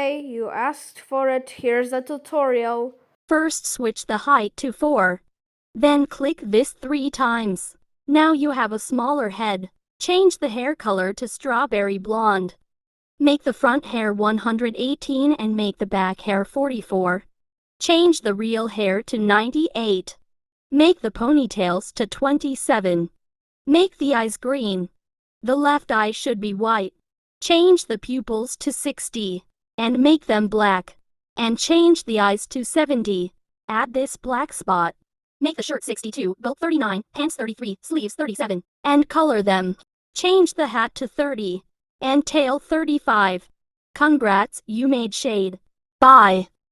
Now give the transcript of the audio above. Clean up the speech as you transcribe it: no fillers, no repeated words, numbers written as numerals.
Okay, you asked for it. Here's a tutorial. First, switch the height to 4. Then click this 3 times. Now you have a smaller head. Change the hair color to strawberry blonde. Make the front hair 118 and make the back hair 44. Change the real hair to 98. Make the ponytails to 27. Make the eyes green. The left eye should be white. Change the pupils to 60 and make them black. And change the eyes to 70. Add this black spot. Make the shirt 62, belt 39, pants 33, sleeves 37, and color them. Change the hat to 30 and tail 35. Congrats, you made shade. Bye.